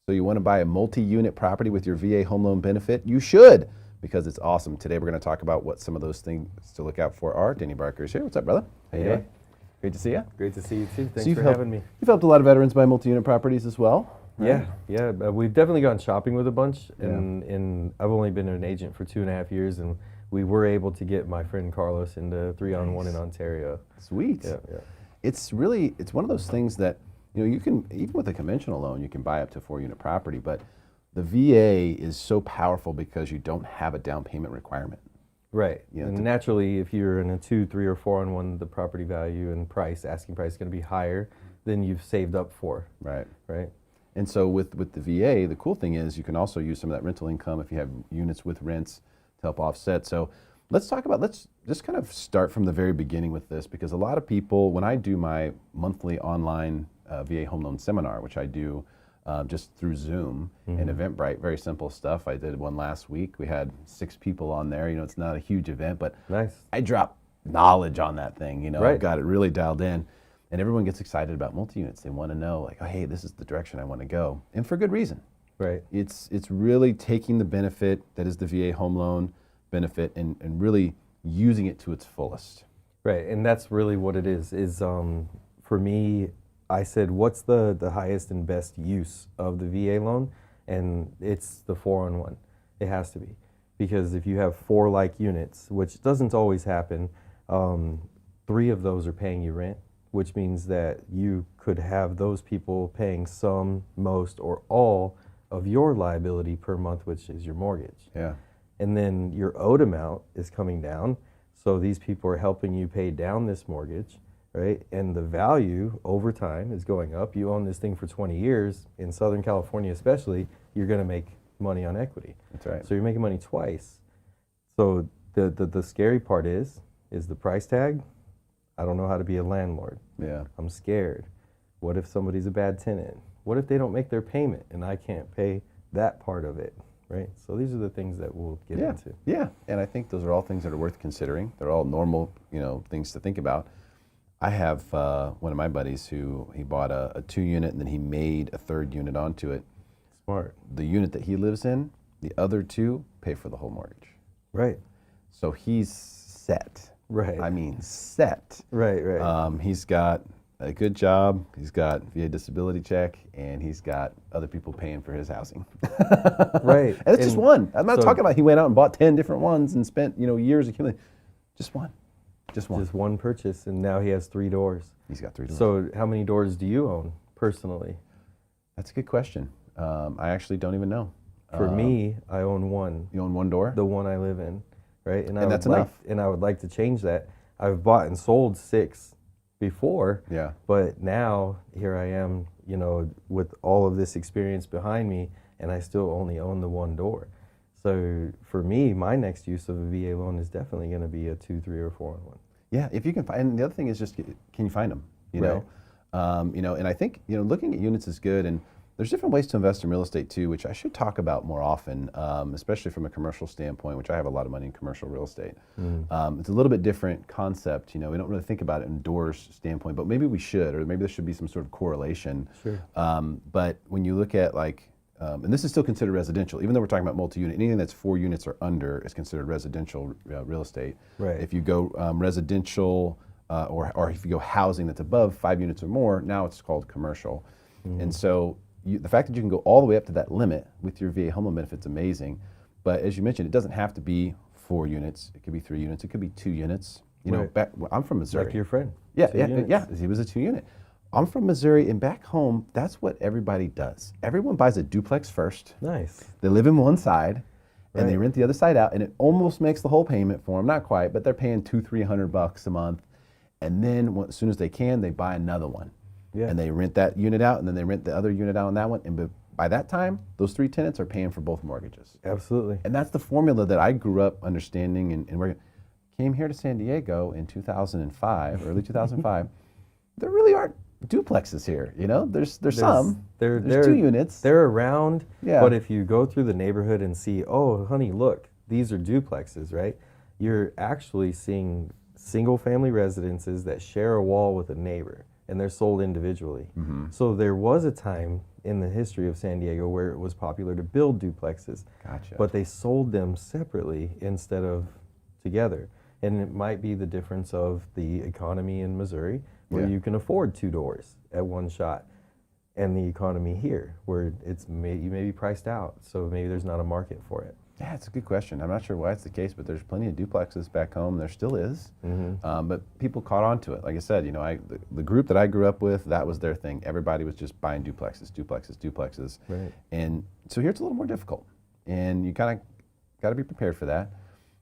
So you want to buy a multi-unit property with your VA home loan benefit? You should, because it's awesome. Today we're going to talk about what some of those things to look out for are. Danny Barker is here. What's up, brother? How you doing? Great to see you. Great to see you too. Thanks for having me. You've helped a lot of veterans buy multi-unit properties as well. Right? Yeah. We've definitely gone shopping with a bunch, and I've only been an agent for 2.5 years, and we were able to get my friend Carlos into 3-on-1 in Ontario. Sweet. Yeah. It's one of those things that, you can, even with a conventional loan, you can buy up to 4-unit property, but the VA is so powerful because you don't have a down payment requirement. Right. And naturally, if you're in a 2, 3, or 4-on-1, the property value and asking price is going to be higher than you've saved up for. Right. Right. And so with the VA, the cool thing is you can also use some of that rental income if you have units with rents to help offset. So let's just kind of start from the very beginning with this, because a lot of people, when I do my monthly online VA home loan seminar, which I do just through Zoom and Eventbrite, very simple stuff. I did one last week. We had 6 people on there. It's not a huge event, but nice. I drop knowledge on that thing. Right. I've got it really dialed in. And everyone gets excited about multi-units. They want to know, like, oh, hey, this is the direction I want to go. And for good reason. Right. It's really taking the benefit that is the VA home loan benefit and really using it to its fullest. Right, and that's really what it is for me, I said, what's the highest and best use of the VA loan? And it's the 4-on-1. It has to be. Because if you have 4 like units, which doesn't always happen, 3 of those are paying you rent, which means that you could have those people paying some, most, or all of your liability per month, which is your mortgage. Yeah. And then your owed amount is coming down. So these people are helping you pay down this mortgage, right? And the value over time is going up. You own this thing for 20 years. In Southern California especially, you're going to make money on equity. That's right. So you're making money twice. So the scary part is the price tag. I don't know how to be a landlord. Yeah. I'm scared. What if somebody's a bad tenant? What if they don't make their payment and I can't pay that part of it, right? So these are the things that we'll get into. Yeah, and I think those are all things that are worth considering. They're all normal, things to think about. I have one of my buddies who he bought a 2-unit and then he made a 3rd unit onto it. Smart. The unit that he lives in, the other 2 pay for the whole mortgage. Right. So he's set. Right. I mean, set. Right. He's got a good job, he's got VA disability check, and he's got other people paying for his housing. Right. And it's just one. I'm not talking about he went out and bought 10 different ones and spent, years accumulating. Just one. Just one purchase, and now he has 3 doors. He's got 3 doors. So how many doors do you own personally? That's a good question. I actually don't even know. For me, I own 1. You own 1 door? The one I live in, right? And that's enough. And I would like to change that. I've bought and sold 6 before, but now here I am, with all of this experience behind me, and I still only own the 1 door. So for me, my next use of a VA loan is definitely going to be a 2, 3, or 4-on-1. Yeah, if you can find, and the other thing is just, can you find them? And I think, looking at units is good, and there's different ways to invest in real estate too, which I should talk about more often, especially from a commercial standpoint, which I have a lot of money in commercial real estate. It's a little bit different concept. We don't really think about it in doors standpoint, but maybe we should, or maybe there should be some sort of correlation. Sure. But when you look at and this is still considered residential, even though we're talking about multi-unit, anything that's 4 units or under is considered residential real estate. Right. If you go residential or if you go housing that's above 5 units or more, now it's called commercial. And so the fact that you can go all the way up to that limit with your VA home loan benefit's amazing. But as you mentioned, it doesn't have to be 4 units. It could be 3 units. It could be 2 units. I'm from Missouri. Like your friend. Yeah. He was a 2-unit. I'm from Missouri, and back home, that's what everybody does. Everyone buys a duplex first. Nice. They live in one side, and they rent the other side out, and it almost makes the whole payment for them. Not quite, but they're paying $200-300 a month. And then as soon as they can, they buy another one. Yeah. And they rent that unit out, and then they rent the other unit out on that one. And by that time, those 3 tenants are paying for both mortgages. Absolutely. And that's the formula that I grew up understanding. And we came here to San Diego in 2005, early 2005. There really aren't duplexes here. There's some. There's 2 units. They're around. Yeah. But if you go through the neighborhood and see, oh, honey, look, these are duplexes, right? You're actually seeing single-family residences that share a wall with a neighbor, and they're sold individually. So there was a time in the history of San Diego where it was popular to build duplexes. Gotcha. But they sold them separately instead of together. And it might be the difference of the economy in Missouri, where Yeah. you can afford 2 doors at one shot, and the economy here, where you may be priced out, so maybe there's not a market for it. Yeah, it's a good question. I'm not sure why it's the case, but there's plenty of duplexes back home. There still is, but people caught on to it. Like I said, the group that I grew up with, that was their thing. Everybody was just buying duplexes. Right. And so here it's a little more difficult, and you kind of got to be prepared for that.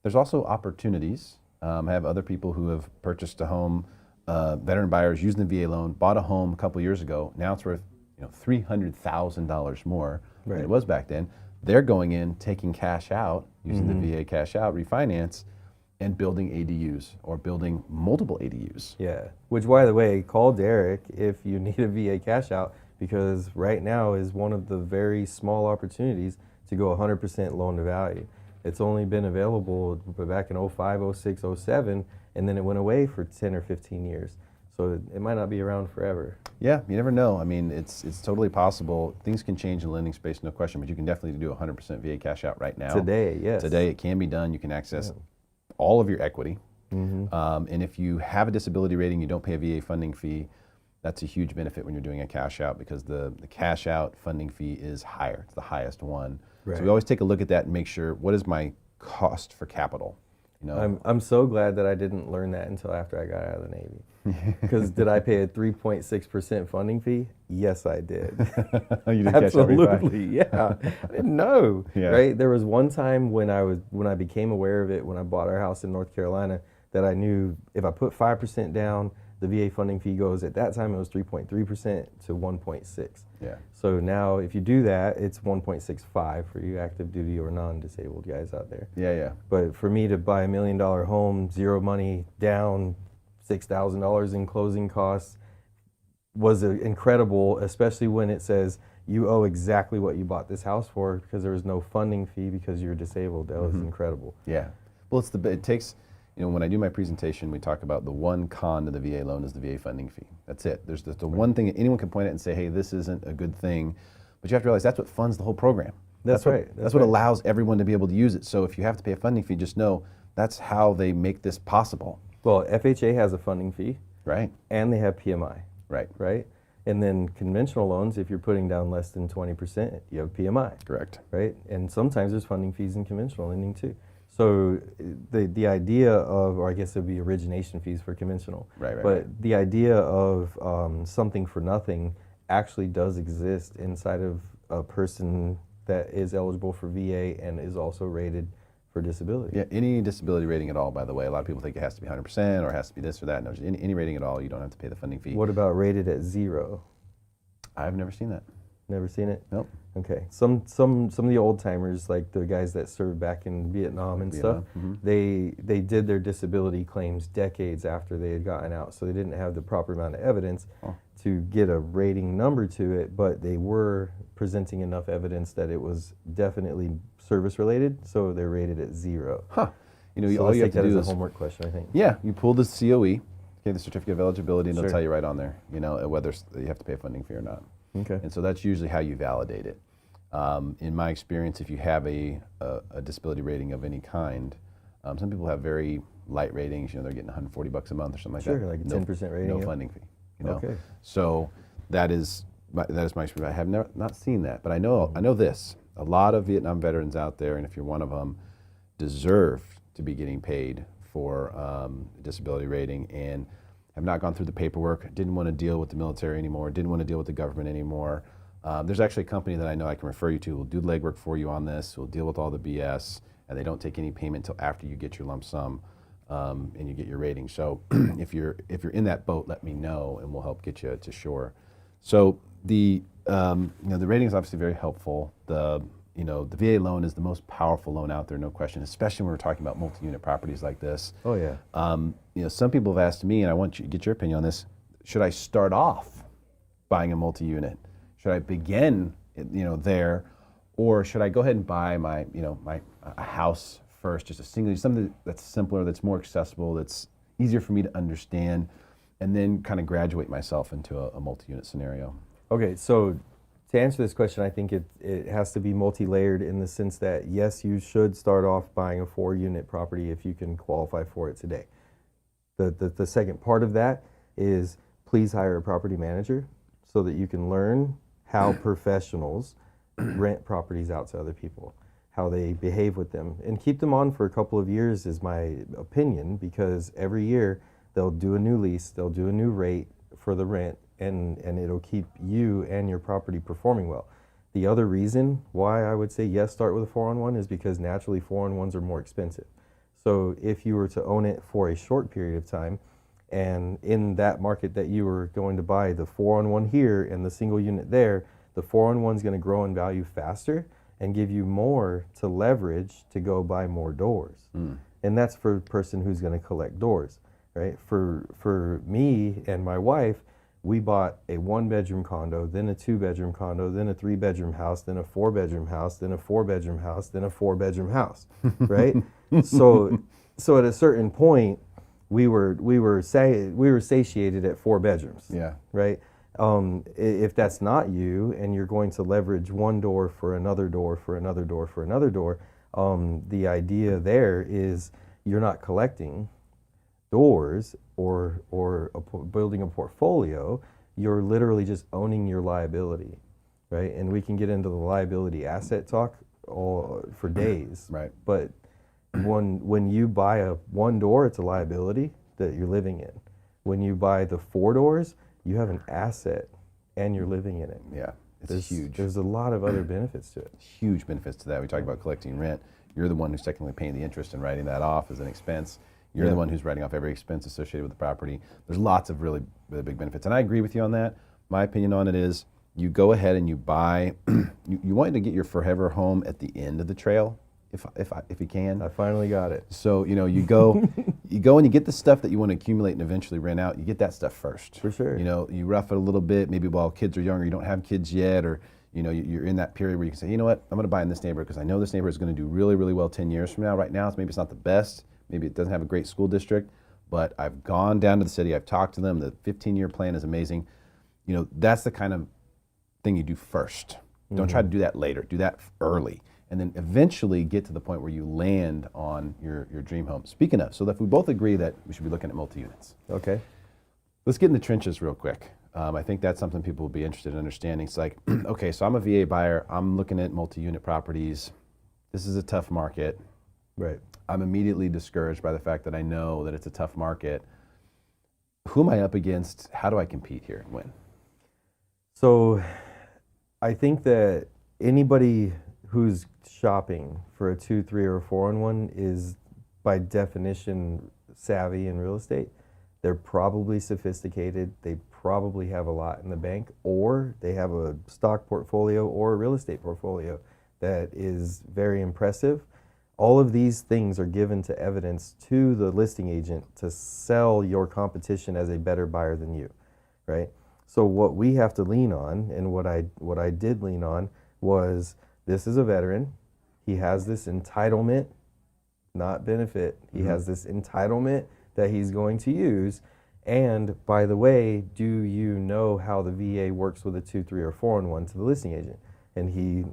There's also opportunities. I have other people who have purchased a home, veteran buyers using the VA loan, bought a home a couple years ago. Now it's worth $300,000 more than it was back then. They're going in, taking cash out, using the VA cash out refinance, and building ADUs or building multiple ADUs. Yeah, which, by the way, call Derrick if you need a VA cash out, because right now is one of the very small opportunities to go 100% loan to value. It's only been available back in 05, 06, 07, and then it went away for 10 or 15 years. So it might not be around forever. Yeah, you never know. I mean, it's totally possible. Things can change in the lending space, no question, but you can definitely do 100% VA cash out right now. Today, yes. Today it can be done. You can access all of your equity. And if you have a disability rating, you don't pay a VA funding fee. That's a huge benefit when you're doing a cash out, because the cash out funding fee is higher. It's the highest one. Right. So we always take a look at that and make sure, what is my cost for capital? I'm so glad that I didn't learn that until after I got out of the Navy. Because did I pay a 3.6% funding fee? Yes, I did. You did cash out refi? Absolutely, yeah. I didn't know, Yeah. right? There was one time when I became aware of it, when I bought our house in North Carolina, that I knew if I put 5% down, the VA funding fee goes, at that time it was 3.3% to 1.6. Yeah. So now if you do that, it's 1.65 for you active duty or non-disabled guys out there. Yeah. But for me to buy $1 million home, zero money down, $6,000 in closing costs, was incredible, especially when it says you owe exactly what you bought this house for, because there was no funding fee because you're disabled. That was incredible. Yeah. Well, it takes, when I do my presentation, we talk about the one con to the VA loan is the VA funding fee. That's it. There's the one thing that anyone can point at and say, hey, this isn't a good thing. But you have to realize that's what funds the whole program. That's right. That's what allows everyone to be able to use it. So if you have to pay a funding fee, just know that's how they make this possible. Well, FHA has a funding fee. Right. And they have PMI. Right. Right? And then conventional loans, if you're putting down less than 20%, you have PMI. Correct. Right? And sometimes there's funding fees in conventional lending too. So the idea of, or I guess it would be origination fees for conventional. But the idea of something for nothing actually does exist inside of a person that is eligible for VA and is also rated for disability. Yeah, any disability rating at all, by the way. A lot of people think it has to be 100% or it has to be this or that. No, any rating at all, you don't have to pay the funding fee. What about rated at 0? I've never seen that. Never seen it? Nope. Okay. Some of the old timers, like the guys that served back in Vietnam and stuff, they did their disability claims decades after they had gotten out, so they didn't have the proper amount of evidence to get a rating number to it, but they were presenting enough evidence that it was definitely service related, so they're rated at 0. Huh. So all you have to do is is a homework question, I think. Yeah, you pull the COE, okay, the certificate of eligibility, and Sure. it'll tell you right on there, whether you have to pay a funding fee or not. Okay. And so that's usually how you validate it. In my experience, if you have a disability rating of any kind, some people have very light ratings. They're getting $140 a month or something like that. Sure, like a 10% rating. No funding fee. Okay. So that is my experience. I have not seen that, but I know this. A lot of Vietnam veterans out there, and if you're one of them, deserve to be getting paid for disability rating and have not gone through the paperwork, didn't want to deal with the military anymore, didn't want to deal with the government anymore. There's actually a company that I know I can refer you to who will do legwork for you on this, who will deal with all the BS, and they don't take any payment until after you get your lump sum and you get your rating. So if you're in that boat, let me know and we'll help get you to shore. So the rating is obviously very helpful. The VA loan is the most powerful loan out there, no question, especially when we're talking about multi-unit properties like this. Oh, yeah. Some people have asked me, and I want you to get your opinion on this, should I start off buying a multi-unit? Should I begin, there, or should I go ahead and buy a house first, just a single, something that's simpler, that's more accessible, that's easier for me to understand, and then kind of graduate myself into a multi-unit scenario? Okay, so To answer this question, I think it has to be multi-layered in the sense that, yes, you should start off buying a 4-unit property if you can qualify for it today. The second part of that is please hire a property manager so that you can learn how professionals rent properties out to other people, how they behave with them, and keep them on for a couple of years is my opinion, because every year they'll do a new lease, they'll do a new rate for the rent, and it'll keep you and your property performing well. The other reason why I would say yes, start with a 4-on-1 is because naturally 4-on-1s are more expensive. So if you were to own it for a short period of time, and in that market that you were going to buy the 4-on-1 here and the single unit there, the 4-on-1 is going to grow in value faster and give you more to leverage to go buy more doors. And that's for a person who's going to collect doors, right? For me and my wife, we bought a 1-bedroom condo, then a 2-bedroom condo, then a 3-bedroom house, then a 4-bedroom house, then a 4-bedroom house, then a 4-bedroom house, right? So at a certain point, we were satiated at 4 bedrooms, Yeah. right? If that's not you, and you're going to leverage one door for another door for another door for another door, the idea there is you're not collecting doors or building a portfolio. You're literally just owning your liability, right? And we can get into the liability asset talk for days, Right. But when you buy one door, it's a liability that you're living in. When you buy the 4 doors, you have an asset and you're living in it. Yeah, it's huge. There's a lot of other benefits to it. Huge benefits to that. We talk about collecting rent. You're the one who's technically paying the interest and writing that off as an expense. You're the one who's writing off every expense associated with the property. There's lots of really, really big benefits. And I agree with you on that. My opinion on it is you go ahead and you buy, you want to get your forever home at the end of the trail, if you can. I finally got it. So, you go and you get the stuff that you want to accumulate and eventually rent out. You get that stuff first. For sure. You rough it a little bit, maybe while kids are younger, you don't have kids yet, or, you're in that period where you can say, you know what, I'm going to buy in this neighborhood because I know this neighborhood is going to do really, really well 10 years from now. Right now, maybe it's not the best. Maybe it doesn't have a great school district, but I've gone down to the city. I've talked to them. The 15-year plan is amazing. That's the kind of thing you do first. Don't try to do that later. Do that early. And then eventually get to the point where you land on your dream home. Speaking of, so if we both agree that we should be looking at multi-units. Okay. Let's get in the trenches real quick. I think that's something people will be interested in understanding. It's like, okay, so I'm a VA buyer. I'm looking at multi-unit properties. This is a tough market. Right. I'm immediately discouraged by the fact that I know that it's a tough market. Who am I up against? How do I compete here and win? So I think that anybody who's shopping for a 2, 3, or 4-on-1 is by definition savvy in real estate. They're probably sophisticated. They probably have a lot in the bank, or they have a stock portfolio or a real estate portfolio that is very impressive. All of these things are given to evidence to the listing agent to sell your competition as a better buyer than you, right? So what we have to lean on, and what I did lean on, was this is a veteran. He has this entitlement, not benefit. He has this entitlement that he's going to use. And by the way, do you know how the VA works with a 2, 3, or 4-on-1 to the listing agent? And he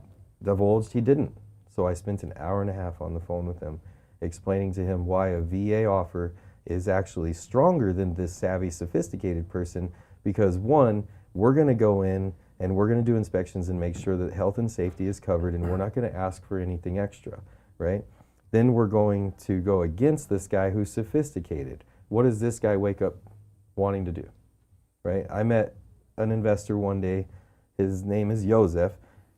divulged he didn't. So I spent an hour and a half on the phone with him, explaining to him why a VA offer is actually stronger than this savvy, sophisticated person. Because one, we're going to go in and we're going to do inspections and make sure that health and safety is covered, and we're not going to ask for anything extra, right? Then we're going to go against this guy who's sophisticated. What does this guy wake up wanting to do, right? I met an investor one day. His name is Joseph,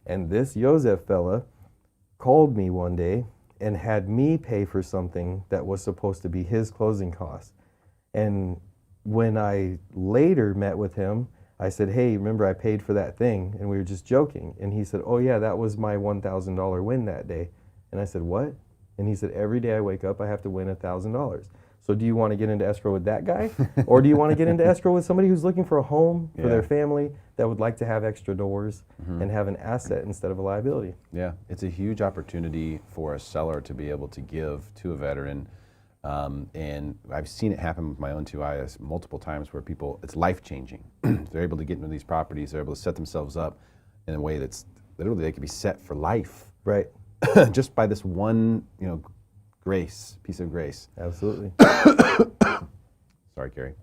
and this Joseph fella called me one day and had me pay for something that was supposed to be his closing costs. And when I later met with him, I said, hey, remember I paid for that thing? And we were just joking. And he said, oh yeah, that was my $1,000 win that day. And I said, what? And he said, every day I wake up, I have to win $1,000. So do you want to get into escrow with that guy? Or do you want to get into escrow with somebody who's looking for a home for their family that would like to have extra doors and have an asset instead of a liability? Yeah, it's a huge opportunity for a seller to be able to give to a veteran. And I've seen it happen with my own 2 eyes multiple times where people, it's life-changing. They're able to get into these properties, they're able to set themselves up in a way that's literally they could be set for life Right. just by this one, piece of grace. Absolutely. Sorry, Carrie.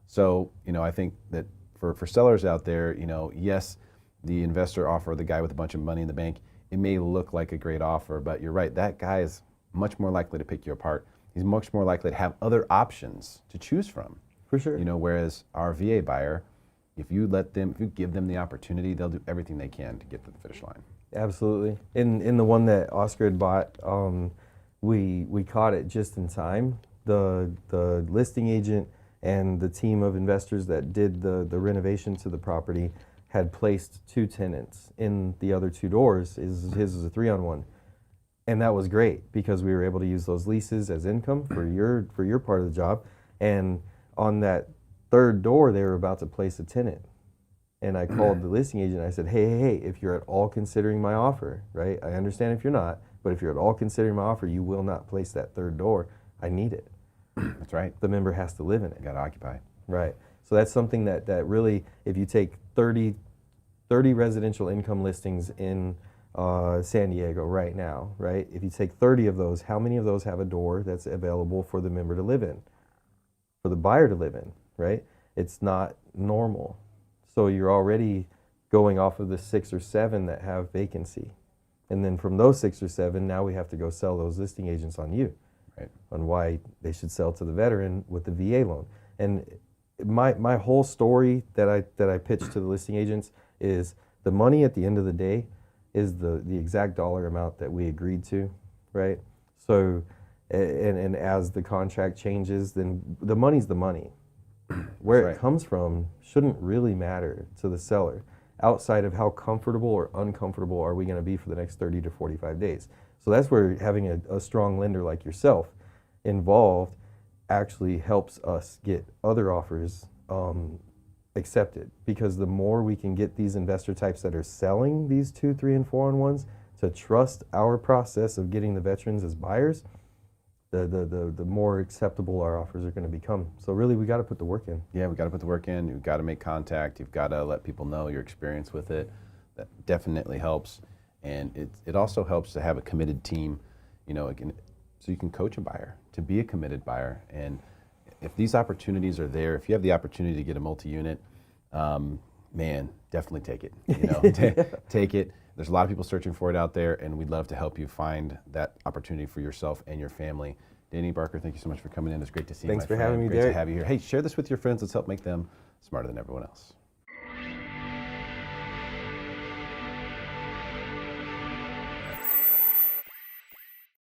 So, I think that for sellers out there, yes, the investor offer, the guy with a bunch of money in the bank, it may look like a great offer, but you're right, that guy is much more likely to pick you apart. He's much more likely to have other options to choose from. For sure. Whereas our VA buyer, if you give them the opportunity, they'll do everything they can to get to the finish line. Absolutely. In the one that Oscar had bought, we caught it just in time. The listing agent and the team of investors that did the renovation to the property had placed 2 tenants in the other 2 doors. His is a 3-on-1. And that was great because we were able to use those leases as income for your part of the job. And on that 3rd door, they were about to place a tenant. And I called the listing agent. I said, hey, if you're at all considering my offer, right? I understand if you're not, but if you're at all considering my offer, you will not place that 3rd door. I need it. That's right. The member has to live in it. You got to occupy. Right. So that's something that really, if you take 30 residential income listings in San Diego right now, right? If you take 30 of those, how many of those have a door that's available for the member to live in, for the buyer to live in, right? It's not normal. So you're already going off of the 6 or 7 that have vacancy. And then from those 6 or 7, now we have to go sell those listing agents on you, right? On why they should sell to the veteran with the VA loan. And my whole story that I pitched to the listing agents is the money at the end of the day is the exact dollar amount that we agreed to, right? So, and as the contract changes, then the money's the money. Where right. It comes from shouldn't really matter to the seller outside of how comfortable or uncomfortable are we going to be for the next 30 to 45 days. So that's where having a strong lender like yourself involved actually helps us get other offers accepted, because the more we can get these investor types that are selling these 2, 3, and 4-on-1s to trust our process of getting the veterans as buyers, the more acceptable our offers are going to become. So really, we got to put the work in. Yeah, we got to put the work in. You've got to make contact. You've got to let people know your experience with it. That definitely helps, and it also helps to have a committed team. So you can coach a buyer to be a committed buyer. And if these opportunities are there, if you have the opportunity to get a multi-unit, man, definitely take it. Take it. There's a lot of people searching for it out there, and we'd love to help you find that opportunity for yourself and your family. Danny Barker, thank you so much for coming in. It's great to see you. Thanks for my friend. having me, Great Derrick. to have you here. Hey, share this with your friends. Let's help make them smarter than everyone else.